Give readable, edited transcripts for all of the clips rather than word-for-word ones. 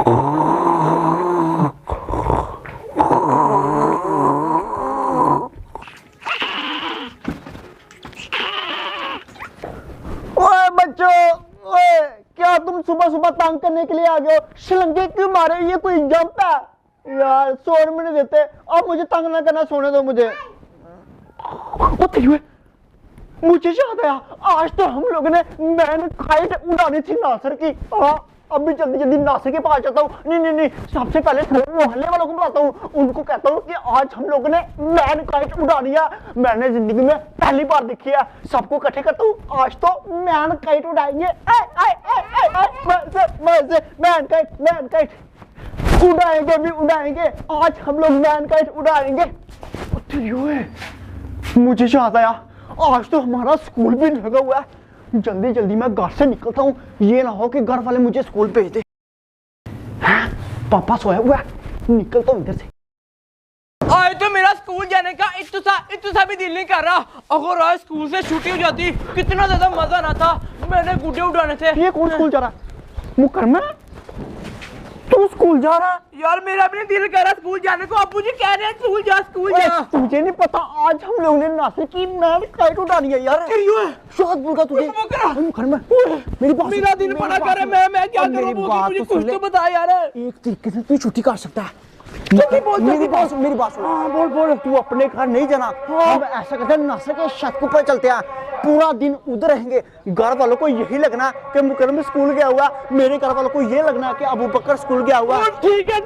ओए बच्चों, ओए क्या तुम सुबह सुबह तंग करने के लिए आ गए हो? श्रीलंके क्यों मारे? ये कोई जंप है यार? सोने में नहीं देते। अब मुझे तंग ना करना, सोने दो मुझे। मुझे याद आया, आज तो हम लोगों ने मैन काइट उड़ानी थी नासिर की। अभी जल्दी जल्दी नासिर के पास जाता हूँ। नहीं, सबसे पहले मोहल्ले वालों को बुलाता हूँ, उनको कहता हूँ कि आज हम लोगों ने मैन काइट उड़ानी है। मैंने जिंदगी में पहली बार देखी है। सबको इकट्ठे करता हूँ, आज तो मैन काइट उड़ाएंगे। मैन काइट उड़ाएंगे भी उड़ाएंगे। आज हम लोग मैन काइट उड़ाएंगे। मुझे याद आया, आज तो हमारा स्कूल भी लगा हुआ है। जल्दी जल्दी मैं घर से निकलता हूँ, ये ना हो कि घर वाले मुझे स्कूल भेज दे। पापा सोया हुआ है, निकलता हूँ इधर से। आज तो मेरा स्कूल जाने का इतना भी दिल नहीं कर रहा। अगर आज स्कूल से छुट्टी हो जाती कितना ज्यादा मजा आना था। मैंने गुड्डे उड़ाने थे। ये कौन स्कूल जा रहा? मुकरमा, तू स्कूल जा रहा? यार मेरा भी दिल कर रहा स्कूल जाने को। अब मुझे कह रहे हैं स्कूल जा। तुझे नहीं पता, आज हम लोगों ने नासिर की मैन काइट उड़ानी है यार। शायद बोलगा तुझे। मुकरमा, मेरी बात, मेरा दिल बड़ा कर रहा है। मैं क्या करूं? मुझे कुछ तो बता यार। एक तरीके से तू छुट्टी कर सकता है। मेरी बात सुन। बोल। तू अपने घर नहीं जाना। हम ऐसा करते हैं, नासिर के छत के ऊपर चलते हैं, पूरा दिन उधर रहेंगे। घर वालों को यही लगना कि मुकरम स्कूल गया हुआ, मेरे घर वालों को ये लगना कि अबू बकर स्कूल गया हुआ। ठीक है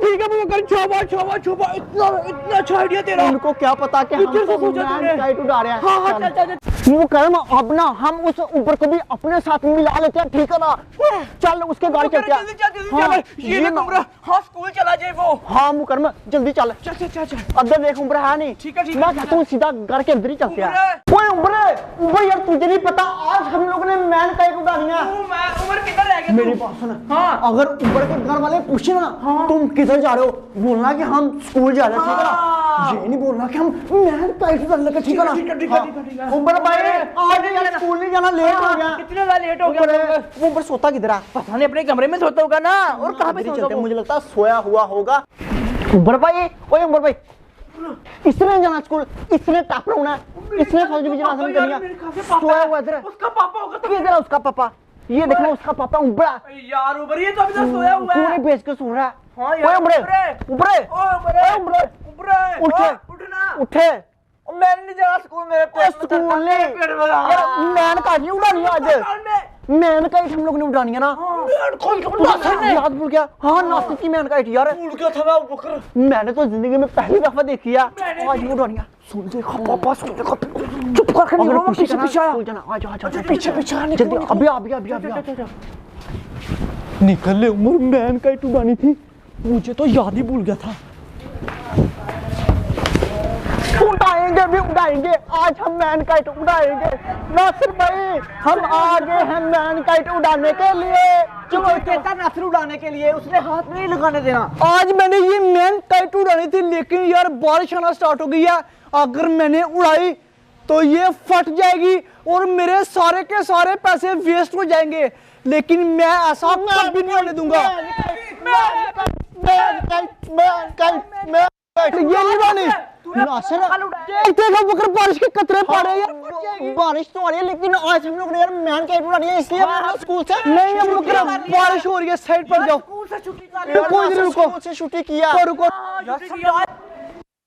छुपा। इतना अच्छा आइडिया तेरा। उनको क्या पता कि हम मैन काइट उड़ा रहे हैं। चल। मुकरम, अब ना हम उस ऊपर को भी अपने साथ मिला लेते हैं, ठीक है ना? चल उसके गाड़ी चलते हैं। ये ना स्कूल चला जाए वो। हाँ मुकरम, जल्दी चल। अंदर देख, उम्र है नहीं। ठीक है। मैं कहता हूँ सीधा घर के अंदर ही चलते हैं। ओए उम्र यार, तुझे नहीं पता आज हम लोगों ने मैन काइट उड़ानी है। उम्र किधर रह गया? मेरी बात सुन। अगर उम्र के घर वाले पूछे ना तुम किधर जा रहे हो, बोलना कि हम स्कूल जा रहे हैं, ठीक है ना? ये नहीं बोलना कि हम मैन काइट उड़ाने लगे, ठीक है ना? ठीक है। उम्र भाई, आज स्कूल नहीं जाना, लेट हो गया। कितना लेट हो गया? वो उम्र सोता किधर है? पता नहीं, अपने कमरे में सोता होगा ना। और कहाँ पे सोता होगा? मुझे लगता है सोया हुआ होगा। उम्र भाई, ओए उम्र भाई, इसने जाना स्कूल, इसने टॉपर होना है, इसने फौज डिवीजन हासिल करनी है। सोया हुआ इधर। उसका पापा होगा तो किधर है उसका पापा? ये देखना, उसका पापा उम्र यार। उम्र ये तो अभी तक सोया हुआ है। पूरे बेच के सो रहा है। हाँ यार। उठे। मैंने नहीं जाना स्कूल। मेरे स्कूल नहीं, मैन काइट नहीं उड़ानी है आज। मैन काइट हम लोग ने उड़ानी है ना। याद भूल गया। हाँ, नासिर की मैन काइट यार। भूल गया था मैं। मैंने तो जिंदगी में पहली दफा देखी है, आज भी उड़ानी है। सुन देखा पापा, सुन देखा। चुप कर, नहीं बोलो, पीछे आया। पीछे जल्दी, अभी निकल ले उम्र। मैन काइट उड़ानी थी, मुझे तो याद ही भूल गया था। उड़ाएंगे आज हम मैन काइट उड़ाएंगे। नासिर भाई, हम आ गए हैं मैन काइट उड़ाने के लिए। चलो कहता नासिर उड़ाने के लिए, उसने हाथ नहीं लगाने देना। आज मैंने ये मैन काइट उड़ानी थी, लेकिन यार बारिश आना स्टार्ट हो गई है। अगर मैंने उड़ाई तो ये फट जाएगी और मेरे सारे के सारे पैसे वेस्ट हो जाएंगे। लेकिन मैं ऐसा कभी नहीं होने दूंगा। ये नहीं उड़ानी। बारिश के कतरे पड़े यार। बारिश तो आ रही है, लेकिन आज हम लोग ने यार मैन काइट उड़ानी है, इसलिए हम स्कूल से नहीं। बारिश हो रही है, साइड पर जाओ। स्कूल से छुट्टी कर कोई नहीं, रुको से छुट्टी किया। रुको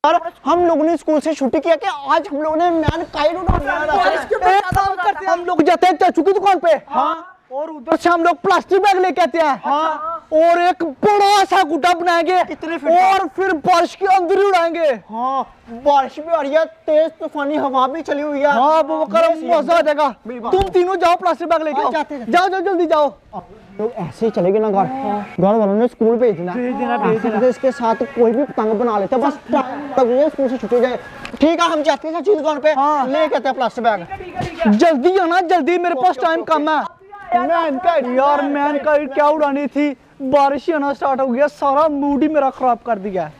यार, हम लोगों ने स्कूल से छुट्टी किया कि आज हम लोगों ने मैन काइट उड़ाना। हम लोग जाते हैं चाचू की दुकान पे। हाँ, और उधर से हम लोग प्लास्टिक बैग लेके आते हैं। हाँ, और एक बड़ा सा गुड्डा बनाएंगे और फिर बारिश के अंदर ही उड़ाएंगे। हाँ, बारिश भी आ रही है, तेज तूफानी हवा भी चली हुई है। हाँ, वो मजा आ जाएगा। तुम तीनों जाओ, प्लास्टिक बैग लेके जाओ, जल्दी जाओ। लोग ऐसे ही चलेंगे ना, घर वालों ने स्कूल भेजना। इसके साथ कोई भी पतंग बना लेते हैं, बस स्कूल से छुट्टी हो जाए। ठीक है, हम जाते हैं चाची दुकान पे, लेके आते हैं प्लास्टिक बैग। जल्दी आना, जल्दी, मेरे पास टाइम कम है। मैन काइट यार, मैन काइट क्या उड़ानी थी, बारिश ही आना स्टार्ट हो गया, सारा मूड ही मेरा खराब कर दिया।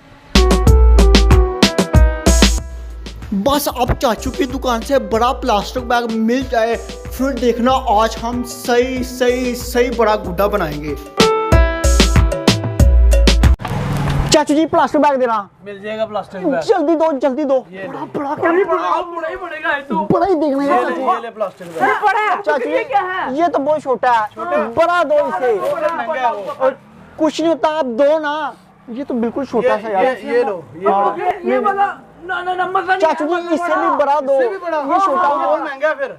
बस अब चाचू की दुकान से बड़ा प्लास्टिक बैग मिल जाए, फिर देखना आज हम सही बड़ा गुड्डा बनाएंगे। चाचू जी प्लास्टिक बैग देना। मिल जाएगा प्लास्टिक बैग। जल्दी दो जल्दी दो। बड़ा क्या नहीं बड़ा ही बनेगा ये तो। बड़ा ही देखना है ये ले प्लास्टिक बैग। बड़ा है चाचू ये क्या है? ये तो बहुत छोटा है, बड़ा दो इसे। महंगा है वो। और कुछ नहीं होता, आप दो ना। ये तो बिल्कुल छोटा सा यार। ये लो ये ये वाला ना मजा नहीं। चाचू जी इससे भी बड़ा दो। इससे भी बड़ा। ये छोटा और महंगा है फिर।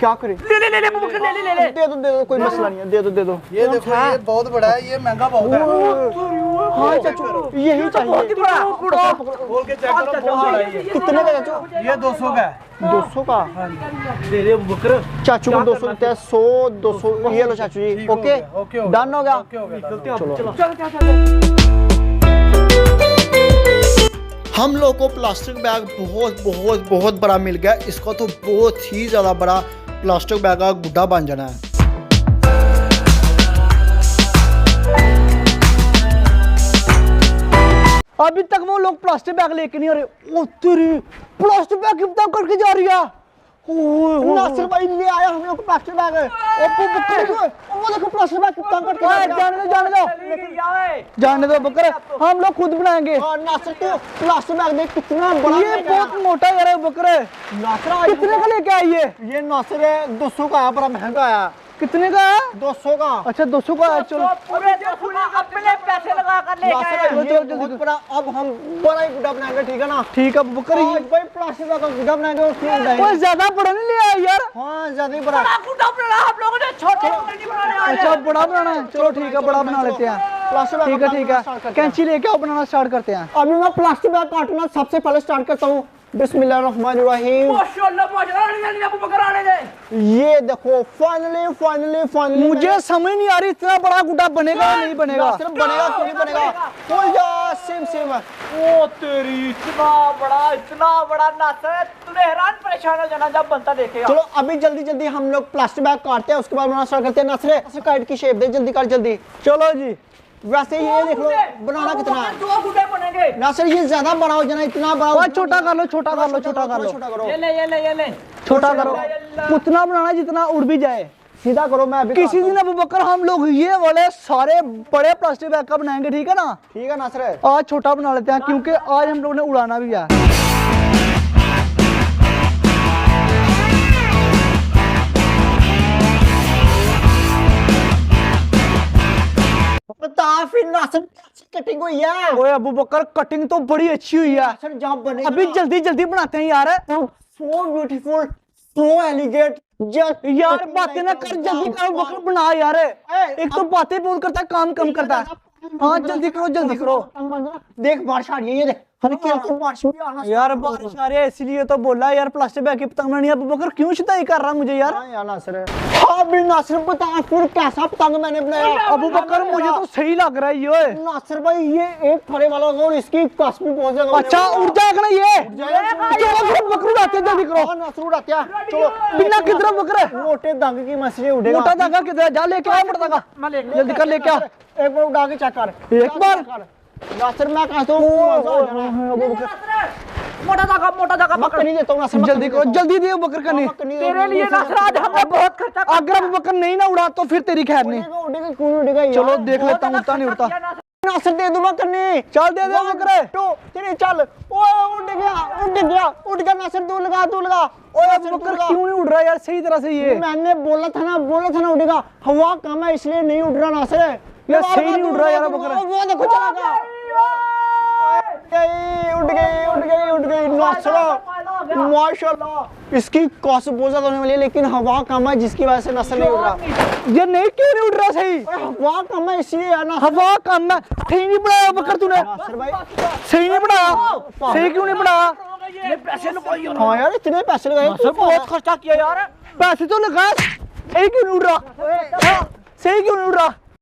क्या करे? ले बुकर ले। दे दो कोई मसला नहीं है, दे दो। ये देखो ये बहुत बड़ा है, ये महंगा बहुत है। हाँ चाचू यही चाहिए। खोल के चेक करो, बहुत बड़ा है ये। कितने का चाचू? ये 200 का है। 200 का। दे दे बकर। चाचू को 200 देते हैं, 100 200 ये लो चाचू जी। ठीक हो ओके गया, ओके हो डन हो गया। ओके हो गया। चलो हम लोग को प्लास्टिक बैग बहुत बड़ा मिल गया। इसको तो बहुत ही ज़्यादा बड़ा प्लास्टिक बैग का गुड्डा बन जाना है। अभी तक वो लोग प्लास्टिक बैग लेके नहीं आ रहे। ओ तेरी प्लास्टिक बैग कितना करके जा रही है। नासिर भाई ले आया हम लोग प्लास्टिक बैग। वो देखो प्लास्टिक बैग कितना करके जा रही है। जाने दो बकर, हम लोग खुद बनाएंगे। नासिर को प्लास्टिक बैग देख कितना बड़ा। ये बहुत मोटा यार है बकर। नासिर कितने का लेके आई ये नासिर है 200 का है, बड़ा महंगा है। कितने का है? 200 का। अच्छा 200 का है। चलो पूरे अपने पैसे लगा कर ले चलो जल्दी बड़ा। अब हम बड़ा ही गुड्डा बनाएंगे, ठीक है ना? ठीक है बकर, भाई प्लास्टिक का गुड्डा बनाएंगे उसमें उड़ाएंगे। ज्यादा बड़ा नहीं ले आया यार। हाँ ज्यादा ही बड़ा गुड्डा बनाना आप लोगों ने, छोटे नहीं बनाने वाले। अच्छा बड़ा बनाना है, चलो ठीक है बड़ा बना लेते हैं। प्लास्टिक ठीक है कैंची लेके आओ, बनाना स्टार्ट करते हैं। अभी मैं प्लास्टिक बैग काटना सबसे पहले स्टार्ट करता हूँ। बिस्मिल्लाहिर्रहमानिर्रहीम। माशाल्लाह अबू बकर आने दे। ये देखो फाइनली मुझे समझ नहीं आ रही इतना बड़ा गुड्डा बनेगा या नहीं बनेगा। सिर्फ बनेगा क्यों नहीं बनेगा? हो जा सेम ओ तेरी इतना बड़ा नासर, तूने हैरान परेशान हो जाना जब बनता देखेगा। चलो अभी जल्दी हम लोग प्लास्टिक बैग काटते हैं, उसके बाद बनाना स्टार्ट करते हैं। नासरे काट की शेप दे, जल्दी काट जल्दी। चलो जी वैसे ये देख लो बनाना कितना है। 2 गुड्डे बनेंगे। नासर ये ज्यादा बड़ा हो जाना, इतना बड़ा छोटा कर लो छोटा कर लो ये ले छोटा करो, उतना बनाना जितना उड़ भी जाए। सीधा करो। मैं अभी किसी दिन अबू बकर हम लोग ये वाले सारे बड़े प्लास्टिक बैग का बनाएंगे, ठीक है ना? ठीक है नासर। आज छोटा बना लेते हैं क्योंकि आज हम लोगों ने उड़ाना भी है। कटिंग हुई है। ओए अबू बकर कटिंग तो बड़ी अच्छी हुई है। जहाँ बनेगा अभी जल्दी बनाते हैं यार। So beautiful, so elegant. यार बातें ना कर, जल्दी करो बकर बना यार। एक तो बातें बहुत करता है, काम कम करता है। हाँ जल्दी करो। देख बारिश आ रही है, ये देख बारिश भी आना यार। बारिश आ रही है इसलिए तो बोला यार प्लास्टिक बैग की पतंग बनानी है। अबू बकर क्यों शिदाई कर रहा मुझे यार? नासिर बता फिर कैसा पतंग मैंने बनाया? अबू बकर मुझे तो सही लग रहा है ये। नासिर भाई ये एक फरे वाला होगा और इसकी कस भी बहुत ज्यादा। अच्छा उड़ जाएगा ना ये? चलो बकर उड़ाते जल्दी करो। नासिर उड़ाते हैं, चलो बिना किधर बकर मोटे धागे की मछली उड़ेगा। मोटा धागा किधर? जा लेके आ मोटा धागा, जल्दी कर लेके आ। एक बार उड़ा के चेक कर, एक बार नासिर मैं कहता हूँ मोटा धागा पकड़ नहीं देता हूँ नासिर। जल्दी करो, जल्दी दे बकर का नहीं तेरे लिए नासिर आज हमने बहुत खर्चा। अगर बकर नहीं ना उड़ा तो फिर तेरी खैर नहीं। चलो देख लेता हूँ, उड़ता नहीं उड़ता। नासिर दे दूँ बकर नहीं, चल दे दे बकर। तो तेरी चल, उड़ गया नासिर। तू लगा ओए बकर क्यों नहीं उड़ रहा यार सही तरह से? ये मैंने बोला था ना उड़ेगा। हवा कम है इसलिए नहीं उड़ रहा नासिर। यार सही नहीं उड़ रहा यार बकर। वो देखो चला गया, उड़ गई माशाल्लाह। इसकी कॉस्ट बहुत ज्यादा होने वाली है लेकिन हवा कम है जिसकी वजह से नस्ल नहीं उड़ रहा। ये नहीं क्यों नहीं उड़ रहा सही? हवा कम है इसलिए यार ना। हवा कम है, सही नहीं बनाया बकर तूने। सही नहीं बनाया, सही क्यों नहीं बनाया? हाँ यार इतने पैसे लगाए, बहुत खर्चा किया यार। पैसे तो लगा, सही क्यों नहीं उड़ रहा? सही क्यों नहीं उड़ रहा?